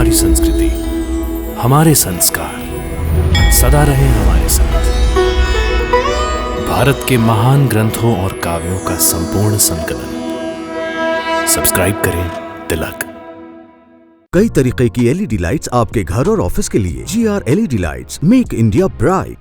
हमारी संस्कृति, हमारे संस्कार सदा रहे हमारे साथ। भारत के महान ग्रंथों और काव्यों का संपूर्ण संकलन। सब्सक्राइब करें तिलक। कई तरीके की एलईडी लाइट्स आपके घर और ऑफिस के लिए। GR LED lights, make India bright.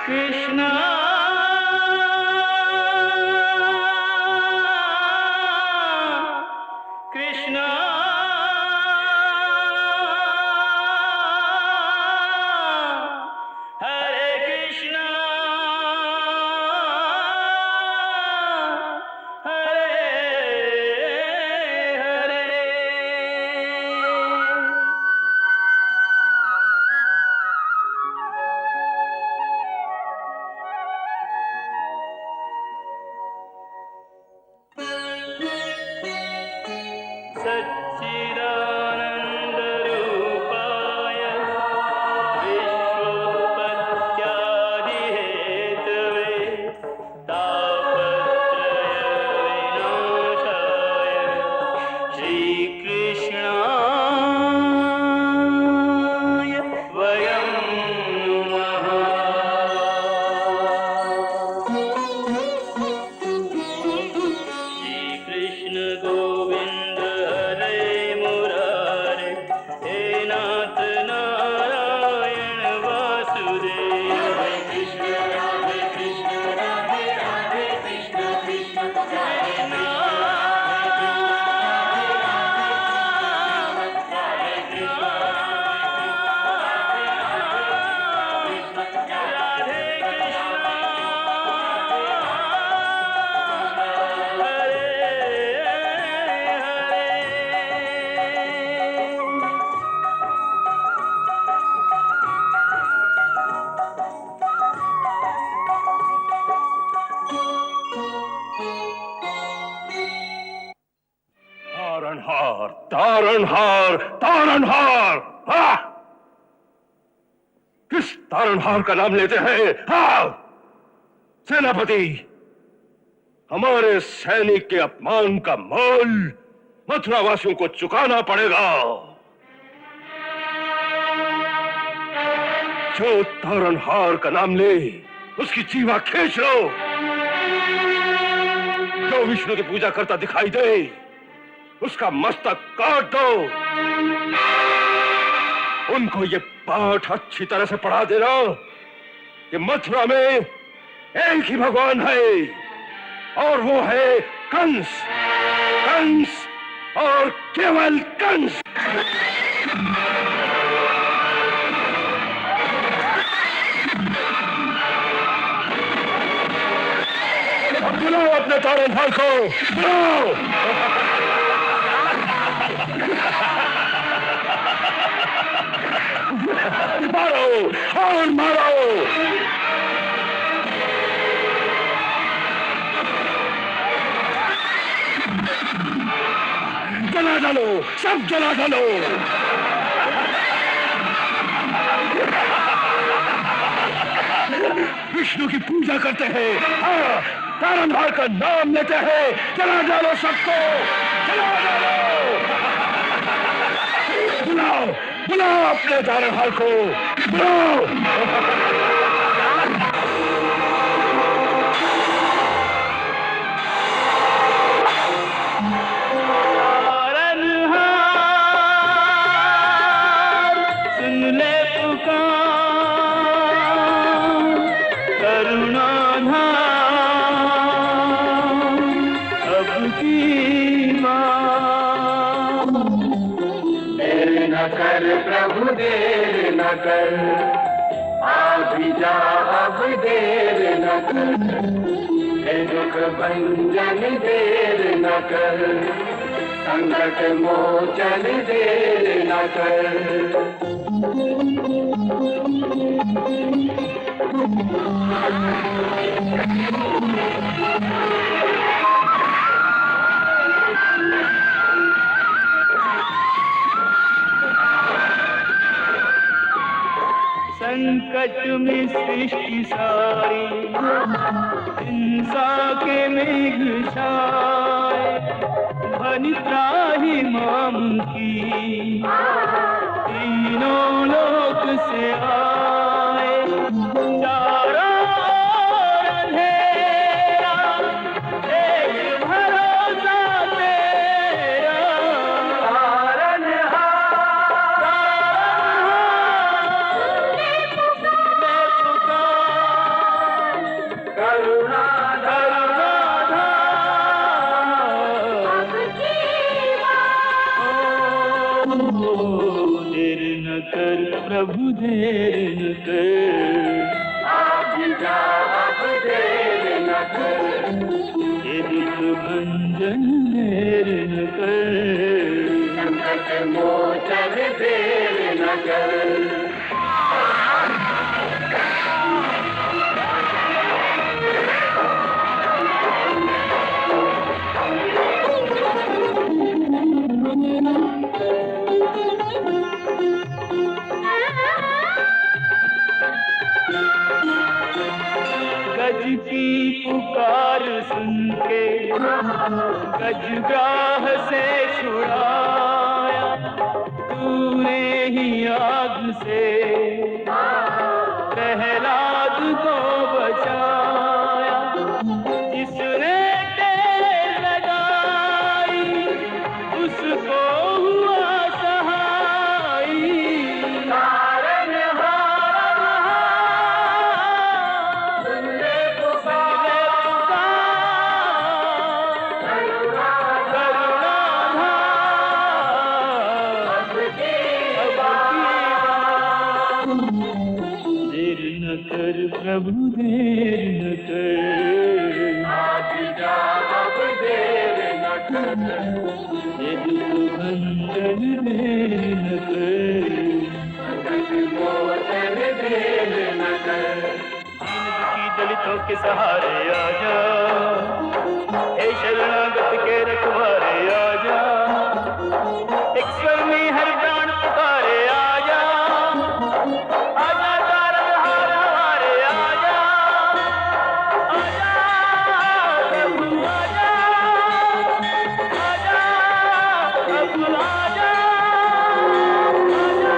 Krishna Krishna Hare Krishna Hare Hare. सच्चिदानन्दरूपाय विश्वोत्पत्त्यादिहेतवे तापत्रयविनाशाय श्रीकृष्णाय वयं नमः। श्रीकृष्ण गोविंद हरे मुरारे, हे नाथ नारायण वासुदेव। हरे कृष्ण राधे कृष्ण राधे राधे कृष्ण कृष्ण हरे तारणहार तारणहार तारणहार। हाँ! किस तारणहार का नाम लेते हैं? हाँ! सेनापति, हमारे सैनिक के अपमान का मोल मथुरा वासियों को चुकाना पड़ेगा। जो तारणहार का नाम ले उसकी जीवा खींच लो। जो विष्णु की पूजा करता दिखाई दे उसका मस्तक काट दो। उनको ये पाठ अच्छी तरह से पढ़ा देना कि मथुरा में एक ही भगवान है और वो है कंस। कंस और केवल कंस। अब बुलाओ अपने तारणहार को, बुलाओ। मारो और मारो। जला डालो, सब जला डालो। विष्णु की पूजा करते हैं, हाँ, तारणहार का नाम लेते हैं। जला डालो सबको, जला डालो। बुलाओ बुलाओ अपने तारणहार को, बुलाओ। तारणहार सुन ले पुकार, करुणाधार अब की बार। देर न कर प्रभु देर न कर, आ भी जा अब देर न कर। हे दुख भंजन देर न कर, संकट मोचन देर न न कर। संकट में सृष्टि सारी हिंसा के मेघ छाए, धनी त्राही माम की तीनों लोक से आए। चारों ओर अंधेरा, एक भरोसा तेरा, देर न कर प्रभु देर न कर, आज जा अब देर न कर। ये दुख भंजन देर न कर। संकट मोचन देर न कर। गज की पुकार सुन के गजग्राह से छुड़ाया, तूने ही आग से प्रहलाद को बचाया। जिसने टेर लगाई उसको हुआ सहाई। देर न कर प्रभु देर न कर, आज जा अब देर न कर। ये दुख भंजन देर न कर। संकट मोचन देर न कर। दीन दुखी दलितों के सहारे आजा, हे शरणागत के रखवारे आजा। एक स्वर में हर प्राण पुकारे आजा, आजा तारनहार हमारे आजा, आजा प्रभु आजा, आजा प्रभु आजा, आजा।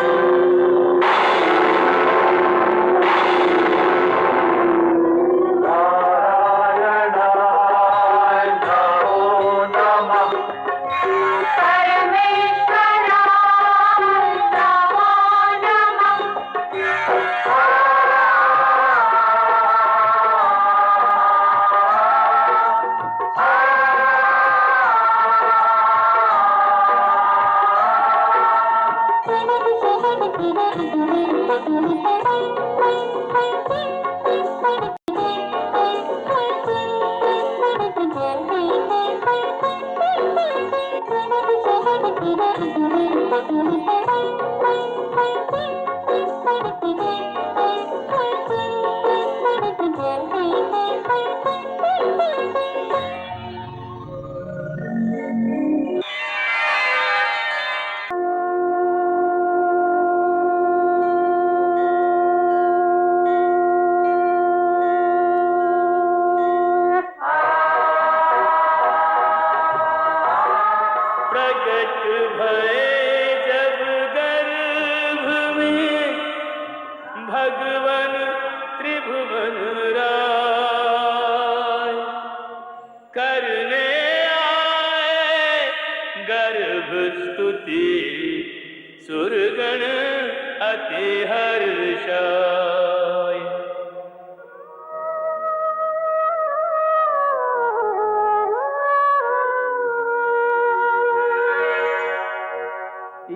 प्रकट भये जब गर्भ में भगवन त्रिभुवन राय, करने आए गर्भ स्तुति सुरगण अति हर्षाय।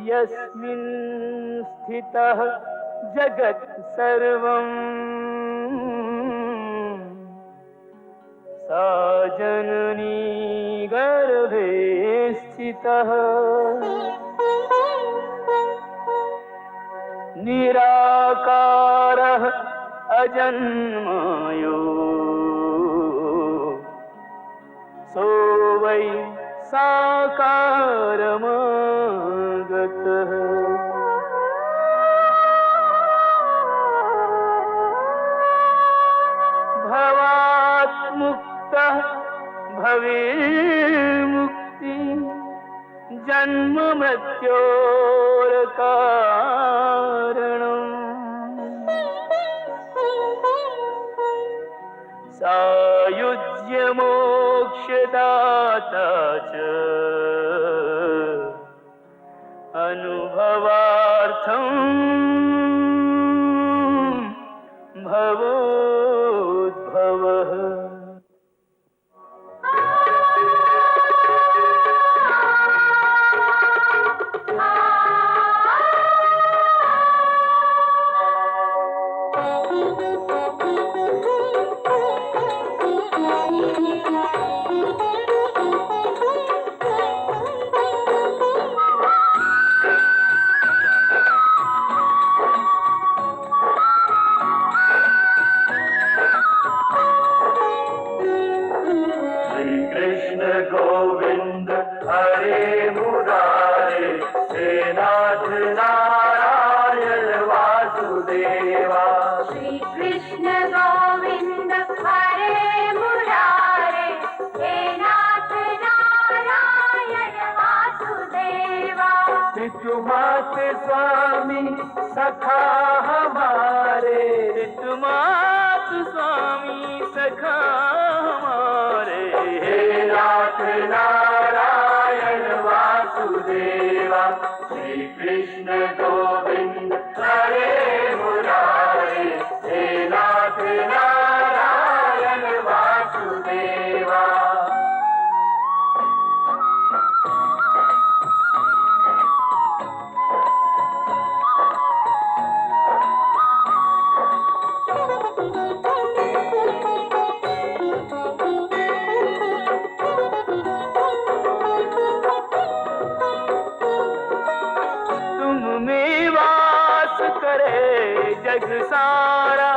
यस्मिन् स्थितः जगत् सर्वम्, सा जननी गर्भे स्थितः। निराकारः अजन्मयो सो वै साकारमागतः। भवात् मुक्तः भवेर्मुक्ति जन्म मृत्योर्कारणम्। सायुज्य मोक्षदाता च अनुभवार्थम् भवोद्भवः। गोविंद हरे मुरारे हे नाथ नारायण वासुदेवा। श्री कृष्ण गोविंद हरे मुरारे हे नाथ नारायण वासुदेवा। पितुमात स्वामी सखा हमारे, पितुमात स्वामी सखा हमारे हे नाथ नारायण वासुदेवा। श्री कृष्ण गोविंद हरे मुरारे हे नाथ नारायण वासुदेवा। जग सारा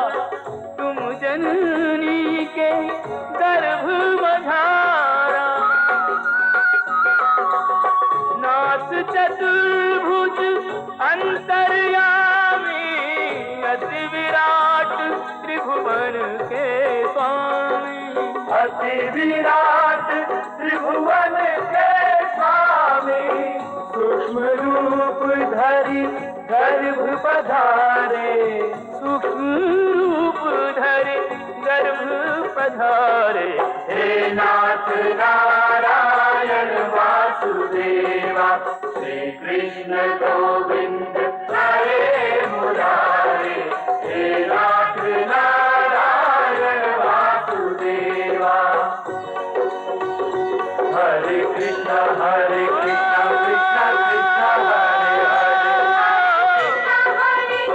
तुम जननी के गर्भ बधारा। नाथ चतुर्भुज अंतर्यामी अति विराट त्रिभुवन के स्वामी। अति विराट त्रिभुवन के स्वामी सूक्ष्म रूप धरि गर्भ पधारे। सूक्ष्म रूप धरि गर्भ पधारे हे नाथ नारायण वासुदेवा। श्री कृष्ण गोविंद हरे मुरारे हे नाथ नारायण वासुदेवा। हरे कृष्ण कृष्ण कृष्ण हरे हरे। हरे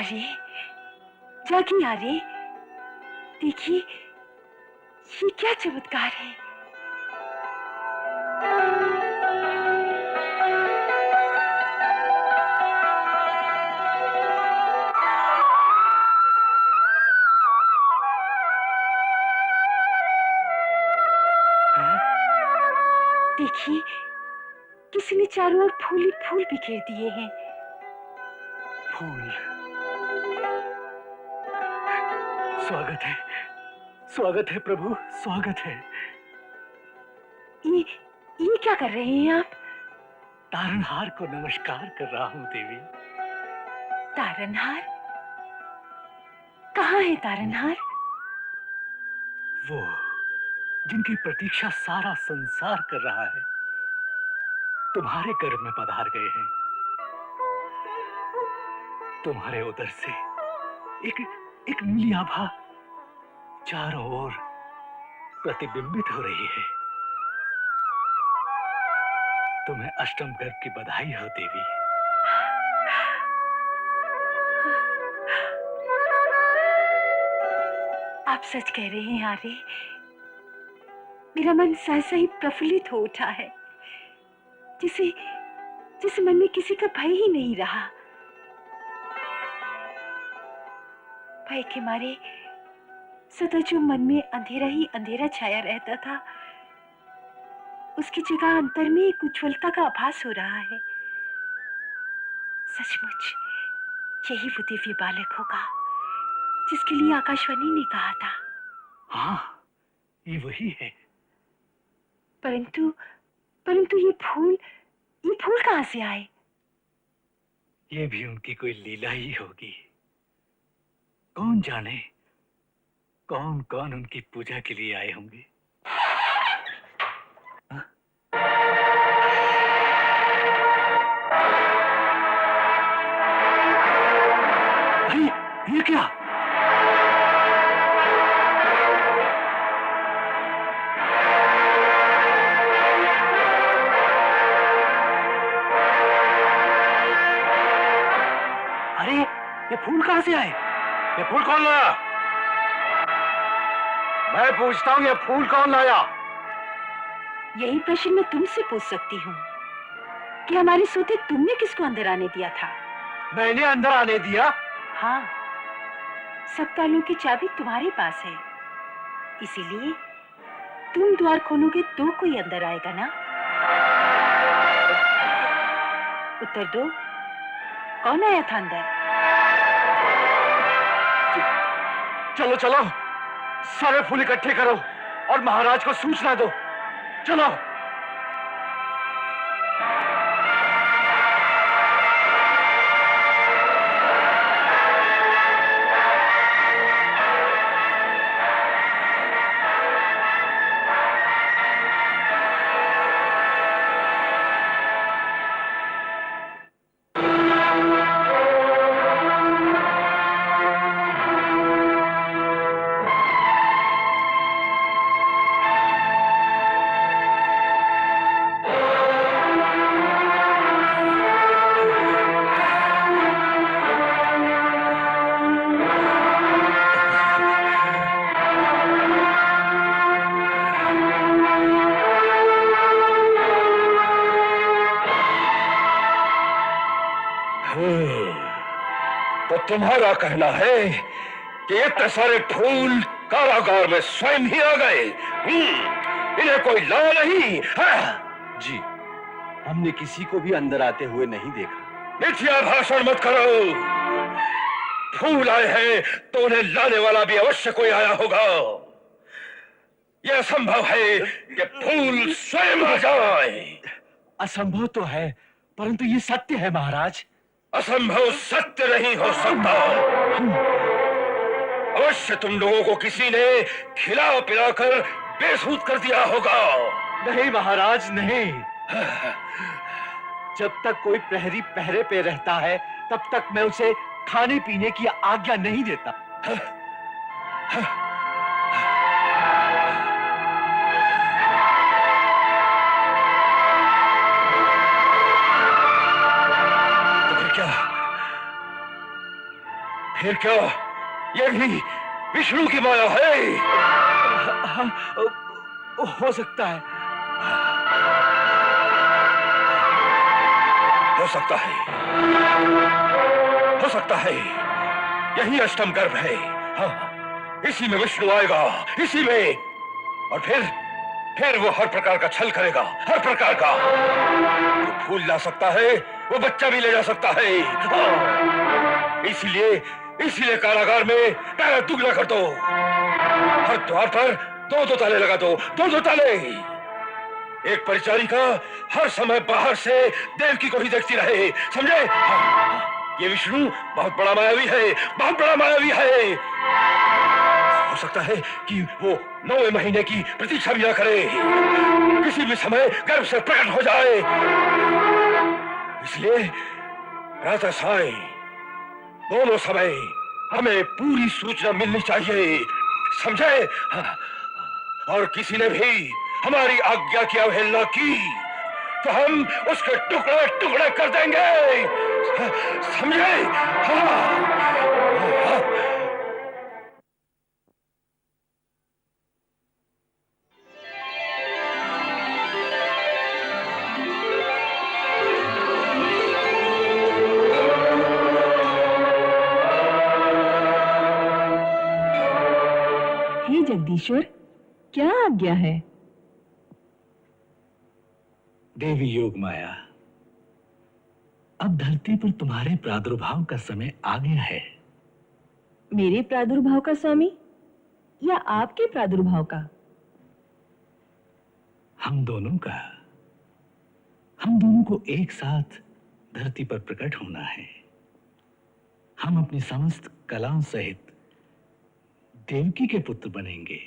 आर्य, जागिए आर्य, देखिए ये क्या चमत्कार है। देखिए किसी ने चारों ओर फूल ही फूल बिखेर दिए हैं। फूल। स्वागत है प्रभु, स्वागत है। ये क्या कर रहे हैं आप? तारनहार को नमस्कार कर रहा हूँ देवी। तारनहार? कहाँ है तारनहार? वो जिनकी प्रतीक्षा सारा संसार कर रहा है, तुम्हारे गर्भ में पधार गए हैं। तुम्हारे उदर से एक नीली आभा चारों ओर प्रतिबिंबित हो रही है। तुम्हें अष्टम गर्भ की बधाई हो देवी। आप सच कह रहे हैं आर्य, मेरा मन सहसा ही प्रफुल्लित हो उठा है, जिसे मन में किसी का भय ही नहीं रहा। भय के मारे सदा जो मन में अंधेरा ही अंधेरा छाया रहता था, उसकी जगह अंतर में एक उज्ज्वलता का आभास हो रहा है। सचमुच यही वो दिव्य बालक होगा जिसके लिए आकाशवाणी ने कहा था। हाँ, ये वही है। परंतु ये फूल कहाँ से आए? ये भी उनकी कोई लीला ही होगी। कौन जाने कौन कौन उनकी पूजा के लिए आए होंगे। अरे ये क्या? अरे ये फूल कहाँ से आए? ये फूल कौन लाया? मैं पूछता हूँ, ये फूल कौन लाया? यही प्रश्न मैं तुमसे पूछ सकती हूँ कि हमारे सोते तुमने किसको अंदर आने दिया था? मैंने अंदर आने दिया? हाँ, सब तालों की चाबी तुम्हारे पास है, इसीलिए तुम द्वार खोलोगे तो कोई अंदर आएगा ना। उत्तर दो, कौन आया था अंदर? चलो चलो, सारे फूल इकट्ठे करो और महाराज को सूचना दो। चलो। तो तुम्हारा कहना है कि इतने सारे फूल कारागार में स्वयं ही आ गए? इन्हें कोई ला नहीं है? जी, हमने किसी को भी अंदर आते हुए नहीं देखा। मिथ्या भाषण मत करो। फूल आए हैं तो उन्हें लाने वाला भी अवश्य कोई आया होगा। यह असंभव है कि फूल स्वयं आ जाए। असंभव तो है, परंतु ये सत्य है महाराज। असंभव सत्य नहीं हो सकता। अवश्य तुम लोगों को किसी ने खिला पिलाकर बेसुध कर दिया होगा। नहीं महाराज, नहीं। जब तक कोई प्रहरी पहरे पे रहता है, तब तक मैं उसे खाने पीने की आज्ञा नहीं देता। फिर क्या ये भी विष्णु की माया है? हाँ, हो सकता है। हो सकता है, हो सकता है यही अष्टम गर्भ है। हाँ, इसी में विष्णु आएगा, इसी में। और फिर वो हर प्रकार का छल करेगा, हर प्रकार का। वो फूल ला सकता है, वो बच्चा भी ले जा सकता है। हाँ, इसीलिए कारागार में ताला दुगना कर दो। हर द्वार पर दो ताले लगा दो, दो ताले। एक परिचारिका हर समय बाहर से देवकी को ही देखती रहे, समझे? हाँ, ये विष्णु बहुत बड़ा मायावी है, बहुत बड़ा मायावी है। हो सकता है कि वो 9वें महीने की प्रतीक्षा भी ना करे, किसी भी समय गर्भ से प्रकट हो जाए। इसलिए प्रातः साय दोनों समय हमें पूरी सूचना मिलनी चाहिए, समझे? हाँ, और किसी ने भी हमारी आज्ञा की अवहेलना की तो हम उसके टुकड़े टुकड़े कर देंगे, समझे? हाँ। हे जगदीश्वर, क्या आज्ञा है? देवी योग माया, अब धरती पर तुम्हारे प्रादुर्भाव का समय आ गया है। मेरे प्रादुर्भाव का स्वामी या आपके प्रादुर्भाव का? हम दोनों का। हम दोनों को एक साथ धरती पर प्रकट होना है। हम अपनी समस्त कलाओं सहित देवकी के पुत्र बनेंगे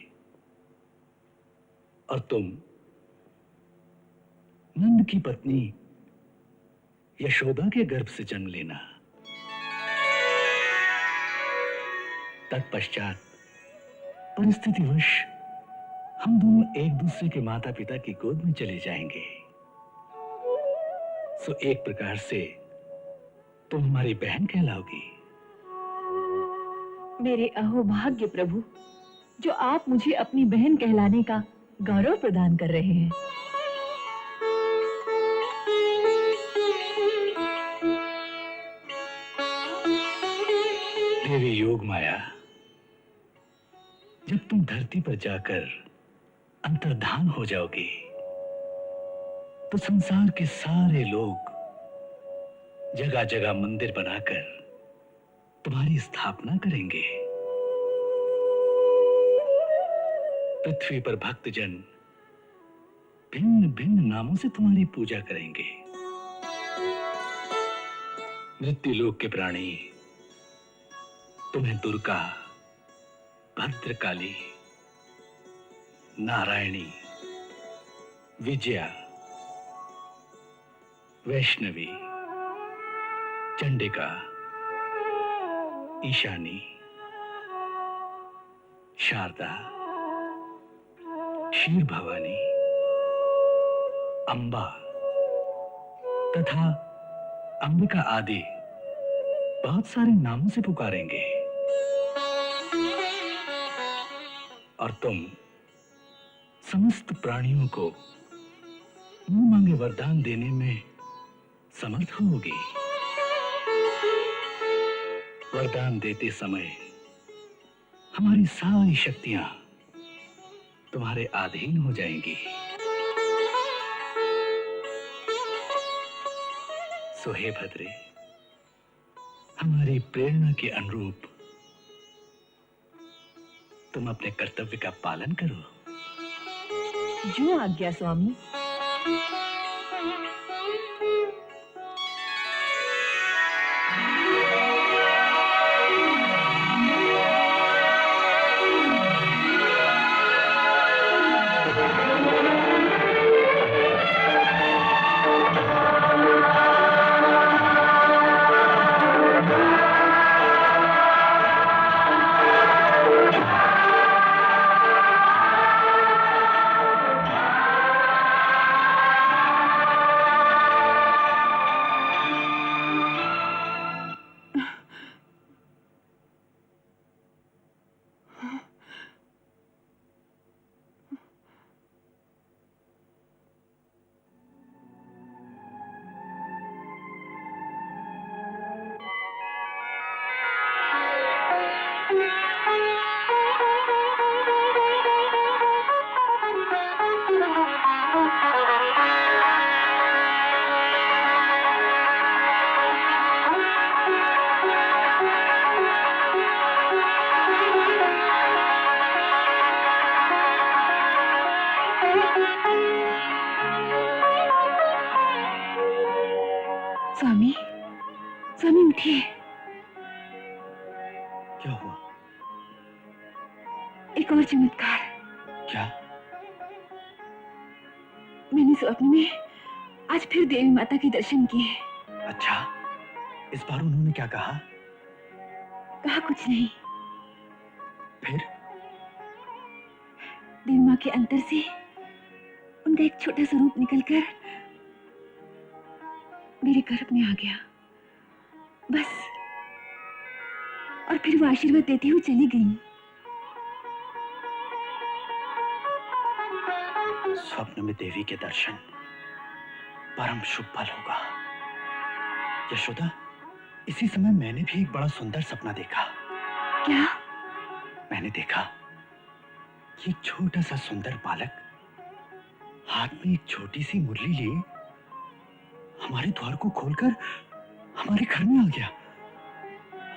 और तुम नंद की पत्नी यशोदा के गर्भ से जन्म लेना। तत्पश्चात परिस्थितिवश हम दोनों एक दूसरे के माता पिता की गोद में चले जाएंगे। सो एक प्रकार से तुम हमारी बहन कहलाओगी। मेरे अहोभाग्य प्रभु, जो आप मुझे अपनी बहन कहलाने का गौरव प्रदान कर रहे हैं। देवी योग माया, जब तुम धरती पर जाकर अंतर्धान हो जाओगे तो संसार के सारे लोग जगह जगह मंदिर बनाकर तुम्हारी स्थापना करेंगे। पृथ्वी पर भक्तजन भिन्न भिन्न नामों से तुम्हारी पूजा करेंगे। मृत्यु लोक के प्राणी तुम्हें दुर्गा, भद्रकाली, नारायणी, विजया, वैष्णवी, चंडिका, ईशानी, शारदा, क्षीर भवानी, अंबा तथा अंबिका आदि बहुत सारे नामों से पुकारेंगे। और तुम समस्त प्राणियों को मुंह मांगे वरदान देने में समर्थ होगी। वरदान देते समय हमारी सारी शक्तियां तुम्हारे अधीन हो जाएंगी। सो हे भद्रे, हमारी प्रेरणा के अनुरूप तुम अपने कर्तव्य का पालन करो। जो आज्ञा स्वामी। देखिए, क्या हुआ? एक और चमत्कार। क्या? मैंने स्वप्न में आज फिर देवी माता के दर्शन किए। अच्छा, इस बार उन्होंने क्या कहा? कहा कुछ नहीं। फिर? देवी माँ के अंतर से उनका एक छोटा सा रूप निकलकर मेरे गर्भ में आ गया, बस। और फिर वो आशीर्वाद देती हुई चली गई। स्वप्न में देवी के दर्शन परम शुभ फल होगा। यशोदा, इसी समय मैंने भी एक बड़ा सुंदर सपना देखा। क्या? मैंने देखा कि एक छोटा सा सुंदर बालक हाथ में एक छोटी सी मुरली लिए हमारे द्वार को खोलकर हमारे घर में आ गया।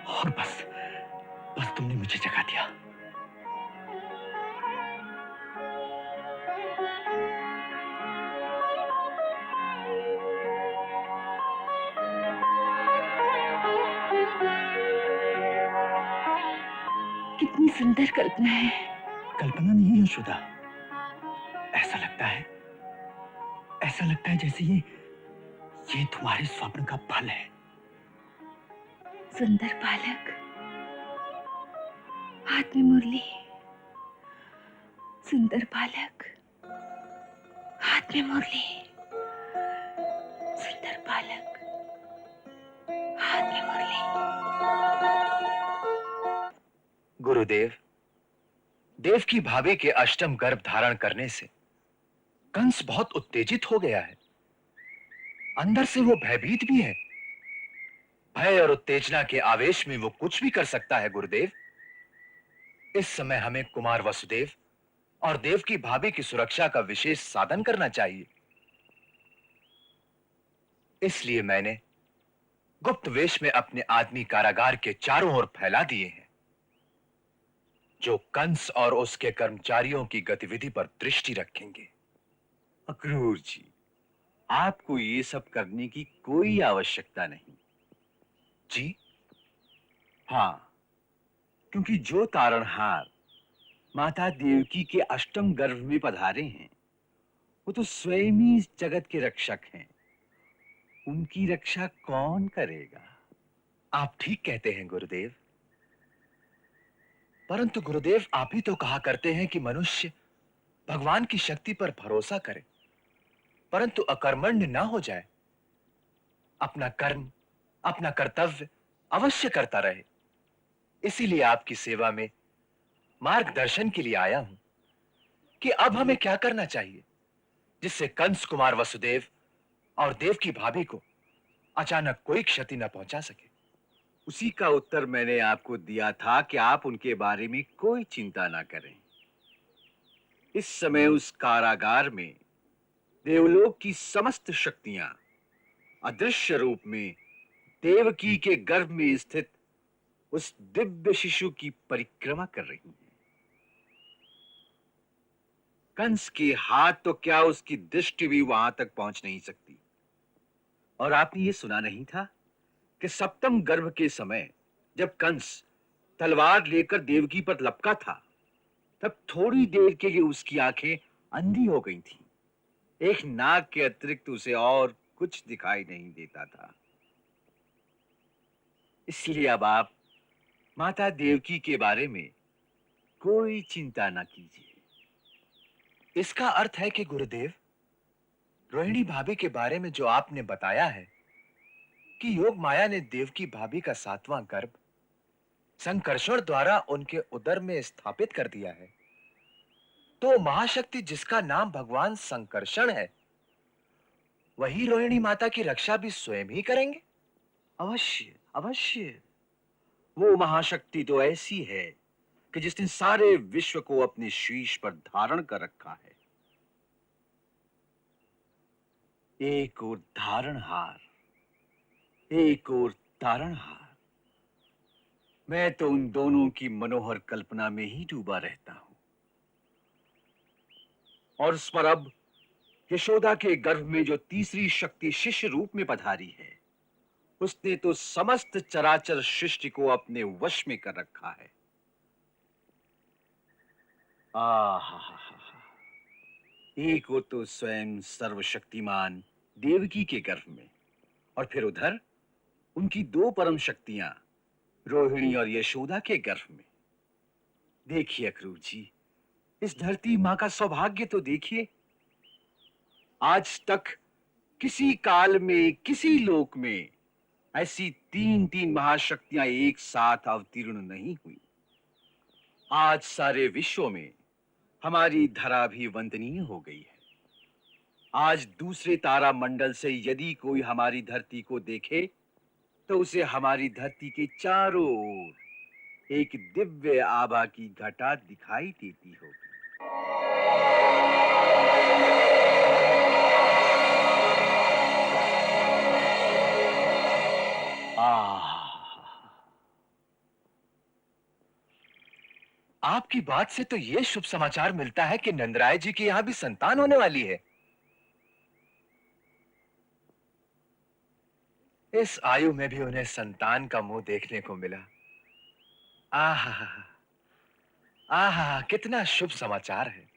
और बस तुमने मुझे जगा दिया। कितनी सुंदर कल्पना है। कल्पना नहीं यशोदा, ऐसा लगता है जैसे ये तुम्हारे स्वप्न का फल है। सुंदर बालक, हाथ में मुरली। सुंदर बालक, हाथ में मुरली। सुंदर बालक, हाथ में मुरली। गुरुदेव, देव की भाभी के अष्टम गर्भ धारण करने से कंस बहुत उत्तेजित हो गया है। अंदर से वो भयभीत भी है। भय और उत्तेजना के आवेश में वो कुछ भी कर सकता है गुरुदेव। इस समय हमें कुमार वसुदेव और देव की भाभी की सुरक्षा का विशेष साधन करना चाहिए। इसलिए मैंने गुप्त वेश में अपने आदमी कारागार के चारों ओर फैला दिए हैं, जो कंस और उसके कर्मचारियों की गतिविधि पर दृष्टि रखेंगे। अक्रूर जी, आपको ये सब करने की कोई आवश्यकता नहीं। जी? हाँ, क्योंकि जो तारणहार माता देवकी के अष्टम गर्भ में पधारे हैं, वो तो स्वयं ही इस जगत के रक्षक हैं। उनकी रक्षा कौन करेगा? आप ठीक कहते हैं गुरुदेव, परंतु गुरुदेव आप ही तो कहा करते हैं कि मनुष्य भगवान की शक्ति पर भरोसा करे, परंतु अकर्मण्य ना हो जाए। अपना कर्म, अपना कर्तव्य अवश्य करता रहे। इसीलिए आपकी सेवा में मार्गदर्शन के लिए आया हूं कि अब हमें क्या करना चाहिए जिससे कंस कुमार वसुदेव और देव की भाभी को अचानक कोई क्षति न पहुंचा सके। उसी का उत्तर मैंने आपको दिया था कि आप उनके बारे में कोई चिंता ना करें। इस समय उस कारागार में देवलोक की समस्त शक्तियां अदृश्य रूप में देवकी के गर्भ में स्थित उस दिव्य शिशु की परिक्रमा कर रही हैं। कंस के हाथ तो क्या, उसकी दृष्टि भी वहां तक पहुंच नहीं सकती। और आपने ये सुना नहीं था कि सप्तम गर्भ के समय जब कंस तलवार लेकर देवकी पर लपका था, तब थोड़ी देर के लिए उसकी आंखें अंधी हो गई थीं। एक नाक के अतिरिक्त उसे और कुछ दिखाई नहीं देता था। इसलिए अब आप माता देवकी के बारे में कोई चिंता ना कीजिए। इसका अर्थ है कि गुरुदेव, रोहिणी भाभी के बारे में जो आपने बताया है कि योग माया ने देव की भाभी का 7वां गर्भ संकर्षण द्वारा उनके उदर में स्थापित कर दिया है, तो महाशक्ति जिसका नाम भगवान संकर्षण है, वही रोहिणी माता की रक्षा भी स्वयं ही करेंगे? अवश्य अवश्य। वो महाशक्ति तो ऐसी है कि जिसने सारे विश्व को अपने शीश पर धारण कर रखा है। एक और धारणहार, एक और तारणहार। मैं तो उन दोनों की मनोहर कल्पना में ही डूबा रहता हूं। और उस पर अब यशोदा के गर्भ में जो तीसरी शक्ति शिष्य रूप में पधारी है, उसने तो समस्त चराचर सृष्टि को अपने वश में कर रखा है। एक वो तो स्वयं सर्वशक्तिमान देवकी के गर्भ में, और फिर उधर उनकी दो परम शक्तियां रोहिणी और यशोदा के गर्भ में। देखिए अक्रूर जी, इस धरती मां का सौभाग्य तो देखिए। आज तक किसी काल में, किसी लोक में ऐसी तीन तीन महाशक्तियां एक साथ अवतीर्ण नहीं हुई। आज सारे विश्व में हमारी धरा भी वंदनीय हो गई है। आज दूसरे तारा मंडल से यदि कोई हमारी धरती को देखे तो उसे हमारी धरती के चारों ओर एक दिव्य आभा की घटा दिखाई देती होगी। आपकी बात से तो यह शुभ समाचार मिलता है कि नंदराय जी के यहां भी संतान होने वाली है। इस आयु में भी उन्हें संतान का मुंह देखने को मिला। आहा आहा, कितना शुभ समाचार है।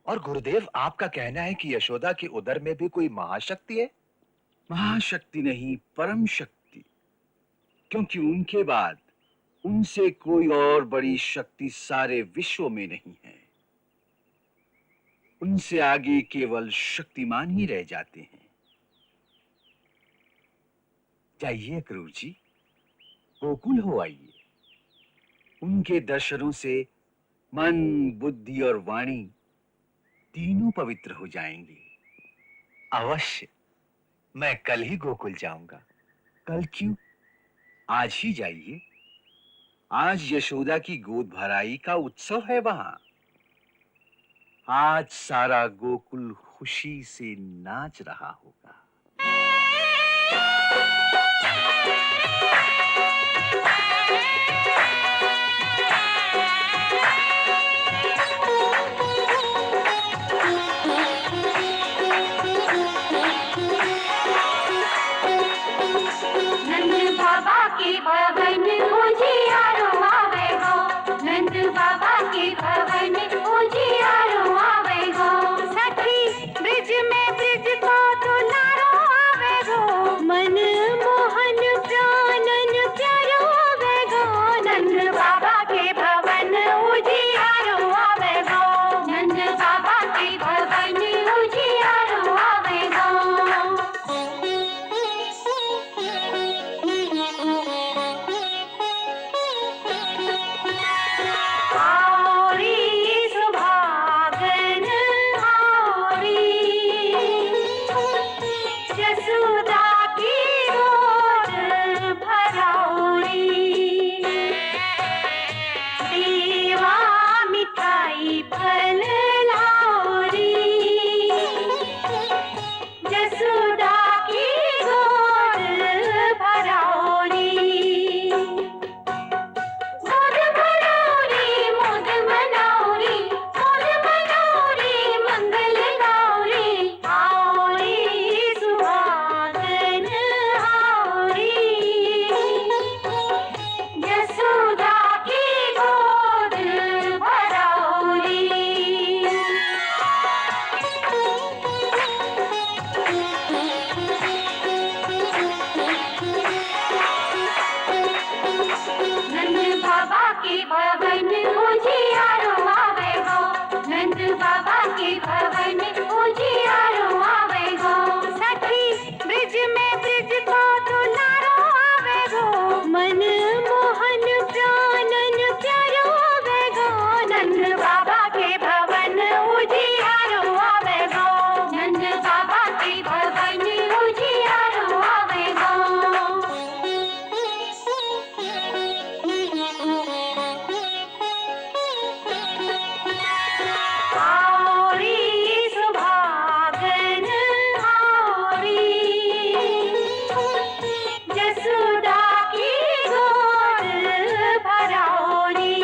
और गुरुदेव, आपका कहना है कि यशोदा के उदर में भी कोई महाशक्ति है? महाशक्ति नहीं, परम शक्ति, क्योंकि उनके बाद उनसे कोई और बड़ी शक्ति सारे विश्व में नहीं है। उनसे आगे केवल शक्तिमान ही रह जाते हैं। जाइए अक्रूर जी, गोकुल हो आइए। उनके दर्शनों से मन, बुद्धि और वाणी तीनों पवित्र हो जाएंगे। अवश्य, मैं कल ही गोकुल जाऊंगा। कल क्यों, आज ही जाइए। आज यशोदा की गोद भराई का उत्सव है वहां। आज सारा गोकुल खुशी से नाच रहा होगा। नंद बाबा के भवन उजियारो आवे गो, नंद बाबा के भवन उजियारो आवे गो। सखी ब्रिज में ब्रिज को दुलारो आवे गो, मन मोहन प्राणन प्यारो आवे गो। नंद बाबा के भवन उजियारो आवे गो, नंद बाबा के भवन उजियारो आवे गो। आउरी सुभागन आउरी, जसुदा की गोद भराउरी। देवा मिठाई फल लाउरी, जसुदा की गोद भराउरी। मोद मनाउरी, मोद मनाउरी, मोद मनाउरी, मंगल गाउरी। आउरी सुहागन आउरी, यशोदा की गोद भराउरी। नंद बाबा के भवन उजियारो आवे गो, नंद बाबा के भवन उजियारो आवे गो। सखी ब्रिज में ब्रिज को दुलारो आवे गो, मन मोहन प्राणन प्यारो आवे गो। नंद बाबा के भवन उजियारो आवे गो, नंद बाबा के भवन उजियारो आवे गो। आउरी सुभागन आउरी, जसुदा की गोद भराउरी।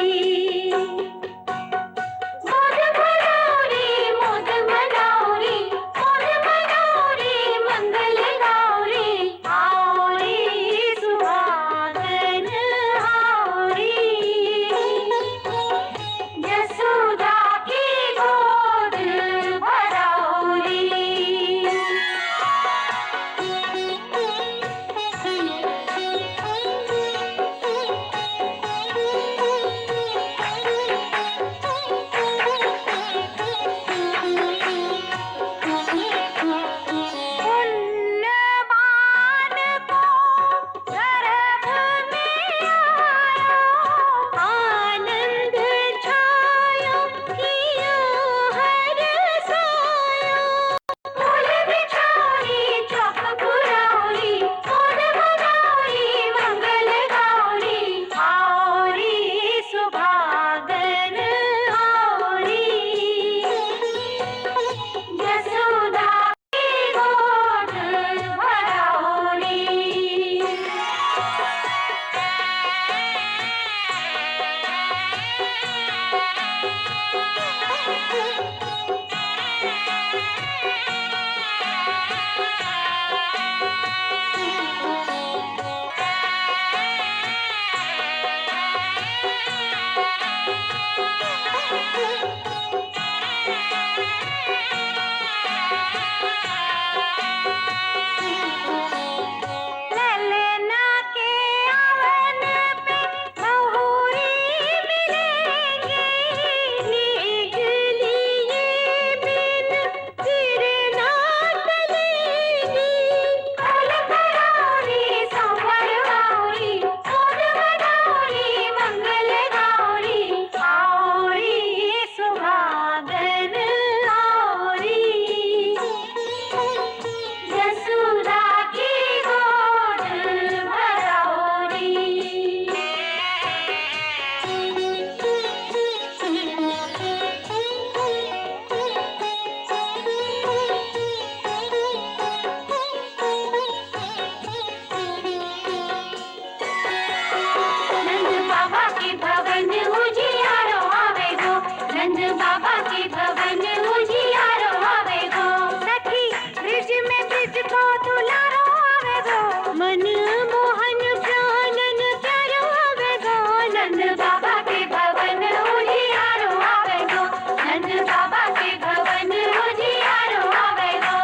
नंद बाबा के भवन उजियारो आवे गो। सखी ब्रिज में ब्रिज को दुलारो आवे गो, मन मोहन प्राणन प्यारो आवे गो। नंद बाबा के भवन उजियारो आवे गो, नंद बाबा के भवन उजियारो आवे गो।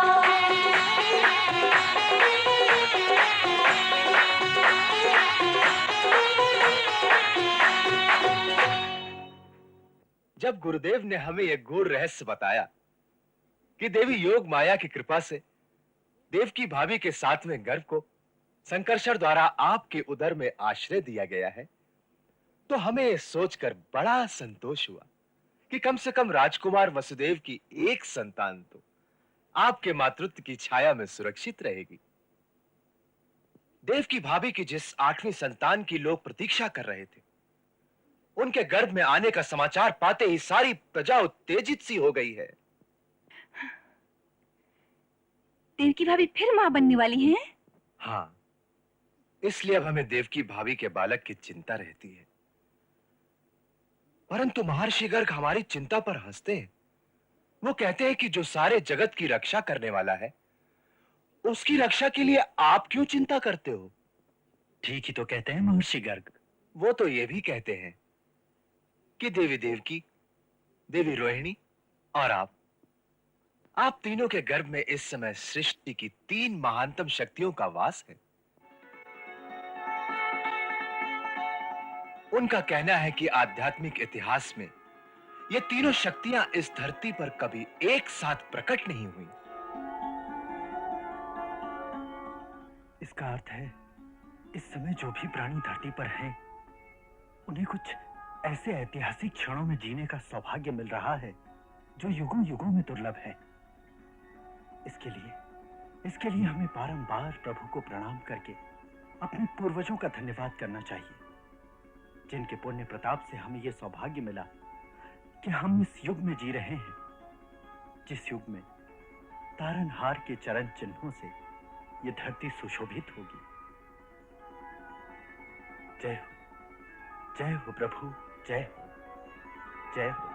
जब गुरुदेव ने हमें यह गूढ़ रहस्य बताया कि देवी योग माया की कृपा से देव की भाभी के 7वें गर्भ को संकर्षण द्वारा आपके उदर में आश्रय दिया गया है, तो हमें यह सोचकर बड़ा संतोष हुआ कि कम से कम राजकुमार वसुदेव की एक संतान तो आपके मातृत्व की छाया में सुरक्षित रहेगी। देव की भाभी की जिस 8वीं संतान की लोग प्रतीक्षा कर रहे थे, उनके गर्भ में आने का समाचार पाते ही सारी प्रजा उत्तेजित सी हो गई है। देव की भाभी फिर मां बनने वाली हैं? हाँ, इसलिए अब हमें देव की भाभी के बालक की चिंता रहती है। परंतु महर्षि गर्ग हमारी चिंता पर हंसते हैं। वो कहते हैं कि जो सारे जगत की रक्षा करने वाला है, उसकी रक्षा के लिए आप क्यों चिंता करते हो? ठीक ही तो कहते हैं महर्षि गर्ग। वो तो ये भी कहते हैं कि देवी देवकी, देवी रोहिणी और आप तीनों के गर्भ में इस समय सृष्टि की 3 महानतम शक्तियों का वास है। उनका कहना है कि आध्यात्मिक इतिहास में ये तीनों शक्तियां इस धरती पर कभी एक साथ प्रकट नहीं हुई। इसका अर्थ है इस समय जो भी प्राणी धरती पर हैं, उन्हें कुछ ऐसे ऐतिहासिक क्षणों में जीने का सौभाग्य मिल रहा है जो युगों युगों में दुर्लभ है। इसके लिए हमें बारंबार प्रभु को प्रणाम करके अपने पूर्वजों का धन्यवाद करना चाहिए, जिनके पुण्य प्रताप से हमें यह सौभाग्य मिला कि हम इस युग में जी रहे हैं, जिस युग में तारनहार के चरण चिन्हों से यह धरती सुशोभित होगी। जय हो प्रभु, जय हो, जय हो।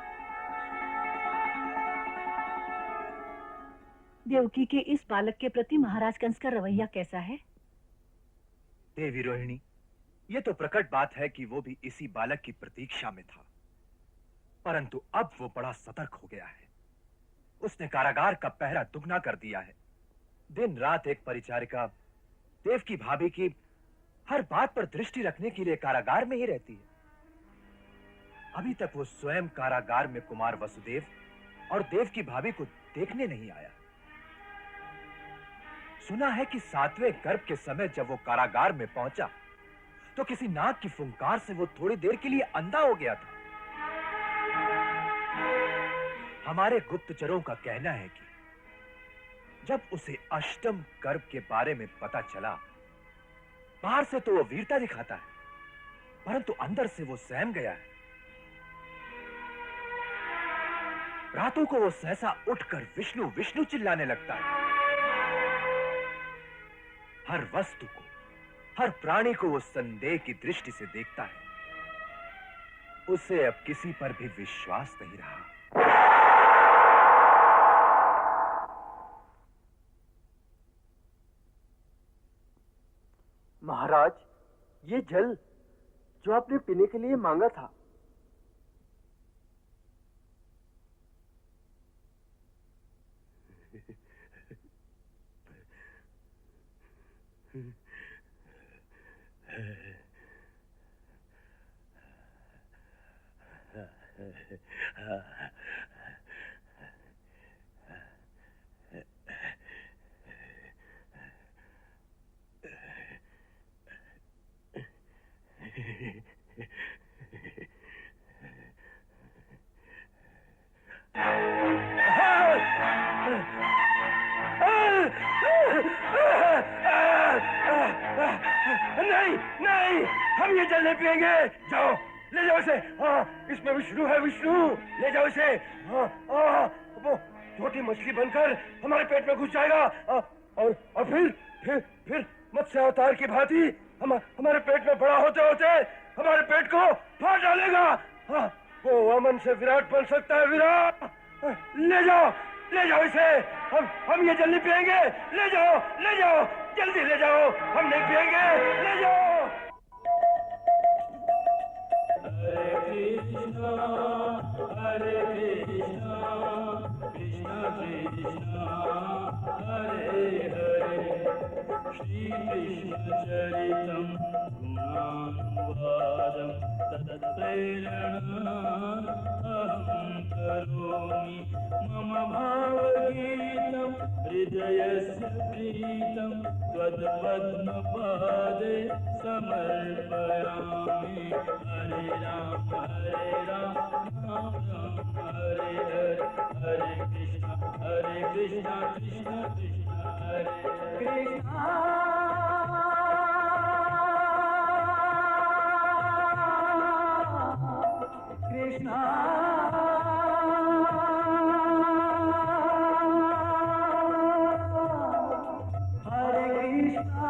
देवकी के इस बालक के प्रति महाराज कंस का रवैया कैसा है? देवी रोहिणी, ये तो प्रकट बात है कि वो भी इसी बालक की प्रतीक्षा में था, परंतु अब वो बड़ा सतर्क हो गया है। उसने कारागार का पहरा दुगना कर दिया है। दिन रात एक परिचारिका देव की भाभी की हर बात पर दृष्टि रखने के लिए कारागार में ही रहती है। अभी तक वो स्वयं कारागार में कुमार वसुदेव और देव की भाभी को देखने नहीं आया। सुना है कि 7वें गर्भ के समय जब वो कारागार में पहुंचा तो किसी नाग की फुंकार से वो थोड़ी देर के लिए अंधा हो गया था। हमारे गुप्तचरों का कहना है कि जब उसे अष्टम गर्भ के बारे में पता चला, बाहर से तो वो वीरता दिखाता है, परंतु अंदर से वो सहम गया है। रातों को वो सहसा उठकर विष्णु विष्णु चिल्लाने लगता है। हर वस्तु को, हर प्राणी को वो संदेह की दृष्टि से देखता है। उसे अब किसी पर भी विश्वास नहीं रहा। महाराज, ये जल जो आपने पीने के लिए मांगा था, नहीं नहीं, हम ये जल नहीं पिएंगे। जाओ, ले जाओ इसे। इसमें विष्णु है, विष्णु। ले जाओ इसे। वो छोटी मछली बनकर हमारे पेट में घुस जाएगा और फिर मत्स्य अवतार की भांति हमारे पेट में बड़ा होते होते हमारे पेट को फाड़ डालेगा। वो वामन से विराट बन सकता है। विराट, ले जाओ इसे। हम ये जल नहीं पिएंगे। ले जाओ, जल्दी ले जाओ। हम नहीं पिएंगे, ले जाओ। हरे कृष्णा कृष्णा कृष्णा हरे हरे श्री कृष्ण चरितम गुणानुवादम तत्प्रेरणा अहं करोमि मम भावगीतं हृदयस्य प्रीतं त्वत्पद्मपादे समर्पयामि। हरे राम राम राम हरे हरे हरे कृष्णा कृष्णा कृष्णा हरे कृष्णा। कृष्णा हरे कृष्णा